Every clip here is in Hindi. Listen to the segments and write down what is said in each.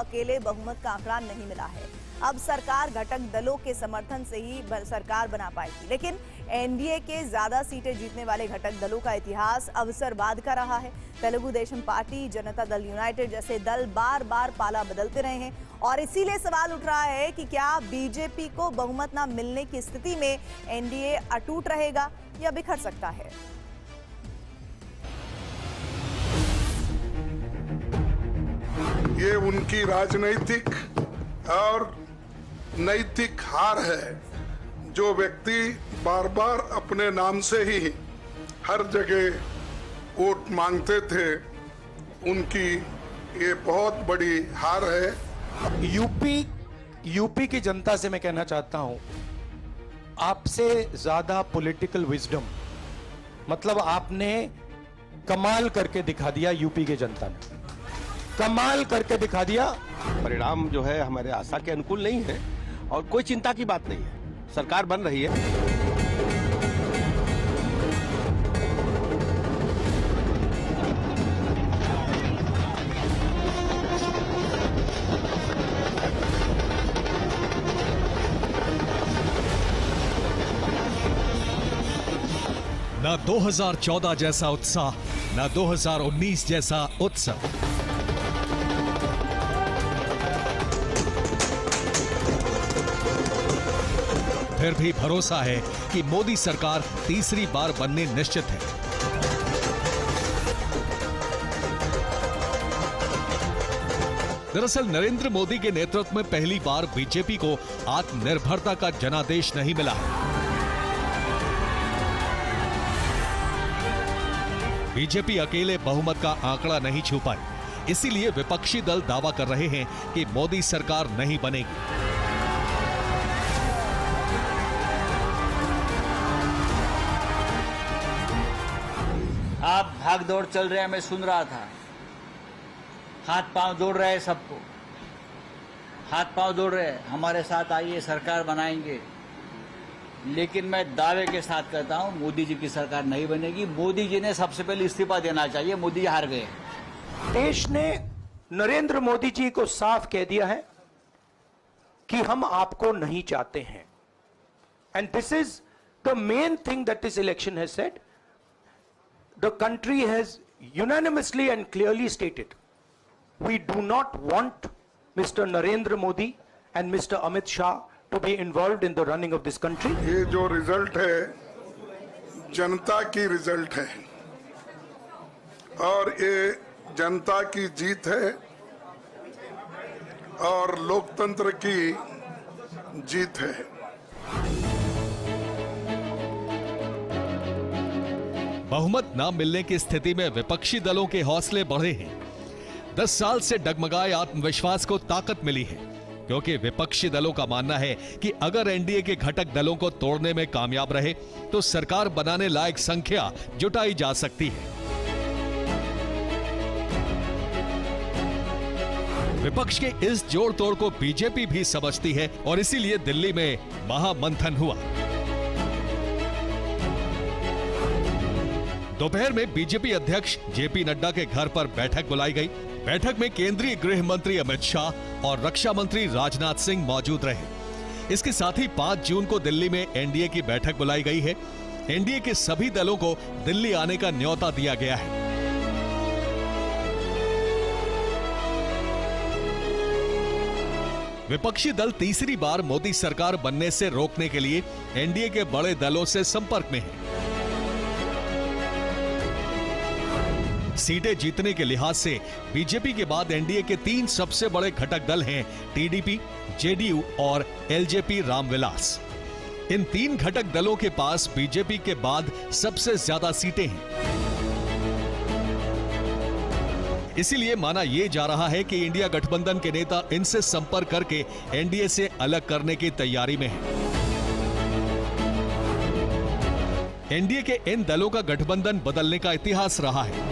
अकेले बहुमत का आंकड़ा नहीं मिला है। अब सरकार घटक दलों के समर्थन से ही सरकार बना पाएगी, लेकिन एनडीए के ज्यादा सीटें जीतने वाले घटक दलों का इतिहास अवसरवाद का रहा है। तेलुगु देशम पार्टी, जनता दल यूनाइटेड जैसे दल बार बार पाला बदलते रहे हैं और इसीलिए सवाल उठ रहा है कि क्या बीजेपी को बहुमत न मिलने की स्थिति में एनडीए अटूट रहेगा या बिखर सकता है। ये उनकी राजनीतिक और नैतिक हार है। जो व्यक्ति बार बार अपने नाम से ही हर जगह वोट मांगते थे, उनकी ये बहुत बड़ी हार है। यूपी की जनता से मैं कहना चाहता हूं, आपसे ज्यादा पॉलिटिकल विजडम, मतलब आपने कमाल करके दिखा दिया। यूपी की जनता ने कमाल करके दिखा दिया। परिणाम जो है हमारे आशा के अनुकूल नहीं है और कोई चिंता की बात नहीं है। सरकार बन रही है। न 2014 जैसा उत्साह, न 2019 जैसा उत्सव। फिर भी भरोसा है कि मोदी सरकार तीसरी बार बनने निश्चित है। दरअसल नरेंद्र मोदी के नेतृत्व में पहली बार बीजेपी को आत्मनिर्भरता का जनादेश नहीं मिला है। बीजेपी अकेले बहुमत का आंकड़ा नहीं छू पाई, इसीलिए विपक्षी दल दावा कर रहे हैं कि मोदी सरकार नहीं बनेगी। आप भाग दौड़ चल रहे हैं, मैं सुन रहा था। हाथ पांव जोड़ रहे हैं, सबको हाथ पांव जोड़ रहे हैं, हमारे साथ आइए सरकार बनाएंगे। लेकिन मैं दावे के साथ कहता हूं, मोदी जी की सरकार नहीं बनेगी। मोदी जी ने सबसे पहले इस्तीफा देना चाहिए। मोदी जी हार गए। देश ने नरेंद्र मोदी जी को साफ कह दिया है कि हम आपको नहीं चाहते हैं। And this is the main thing that this election has said. The country has unanimously and clearly stated, we do not want Mr. Narendra Modi and Mr. Amit Shah to be involved in the running of this country. ये जो रिजल्ट है, जनता की रिजल्ट है और ये जनता की जीत है और लोकतंत्र की जीत है। बहुमत न मिलने की स्थिति में विपक्षी दलों के हौसले बढ़े हैं। 10 साल से डगमगाए आत्मविश्वास को ताकत मिली है, क्योंकि विपक्षी दलों का मानना है कि अगर एनडीए के घटक दलों को तोड़ने में कामयाब रहे तो सरकार बनाने लायक संख्या जुटाई जा सकती है। विपक्ष के इस जोड़ तोड़ को बीजेपी भी समझती है और इसीलिए दिल्ली में महामंथन हुआ। दोपहर में बीजेपी अध्यक्ष जेपी नड्डा के घर पर बैठक बुलाई गई। बैठक में केंद्रीय गृह मंत्री अमित शाह और रक्षा मंत्री राजनाथ सिंह मौजूद रहे। इसके साथ ही 5 जून को दिल्ली में एनडीए की बैठक बुलाई गई है। एनडीए के सभी दलों को दिल्ली आने का न्योता दिया गया है। विपक्षी दल तीसरी बार मोदी सरकार बनने से रोकने के लिए एनडीए के बड़े दलों से संपर्क में है। सीटें जीतने के लिहाज से बीजेपी के बाद एनडीए के 3 सबसे बड़े घटक दल हैं टीडीपी, जेडीयू और एलजेपी रामविलास। इन 3 घटक दलों के पास बीजेपी के बाद सबसे ज्यादा सीटें हैं। इसीलिए माना यह जा रहा है कि इंडिया गठबंधन के नेता इनसे संपर्क करके एनडीए से अलग करने की तैयारी में हैं। एनडीए के इन दलों का गठबंधन बदलने का इतिहास रहा है।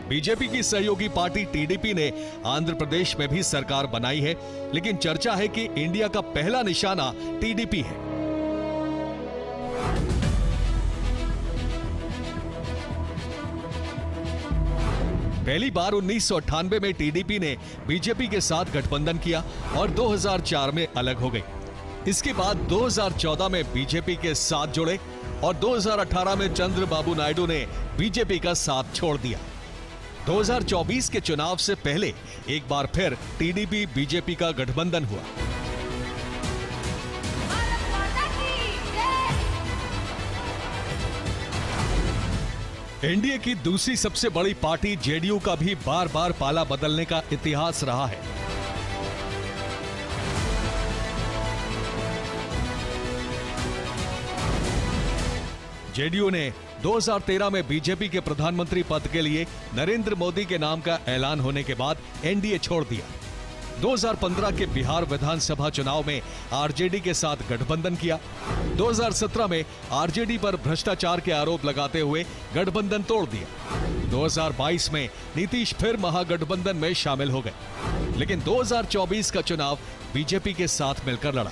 बीजेपी की सहयोगी पार्टी टीडीपी ने आंध्र प्रदेश में भी सरकार बनाई है, लेकिन चर्चा है कि इंडिया का पहला निशाना टीडीपी है। पहली बार 1998 में टीडीपी ने बीजेपी के साथ गठबंधन किया और 2004 में अलग हो गई। इसके बाद 2014 में बीजेपी के साथ जुड़े और 2018 में चंद्रबाबू नायडू ने बीजेपी का साथ छोड़ दिया। 2024 के चुनाव से पहले एक बार फिर टीडीपी बीजेपी का गठबंधन हुआ। एनडीए की दूसरी सबसे बड़ी पार्टी जेडीयू का भी बार बार पाला बदलने का इतिहास रहा है। जेडीयू ने 2013 में बीजेपी के प्रधानमंत्री पद के लिए नरेंद्र मोदी के नाम का ऐलान होने के बाद एनडीए छोड़ दिया। 2015 के बिहार विधानसभा चुनाव में आरजेडी के साथ गठबंधन किया। 2017 में आरजेडी पर भ्रष्टाचार के आरोप लगाते हुए गठबंधन तोड़ दिया। 2022 में नीतीश फिर महागठबंधन में शामिल हो गए, लेकिन 2024 का चुनाव बीजेपी के साथ मिलकर लड़ा।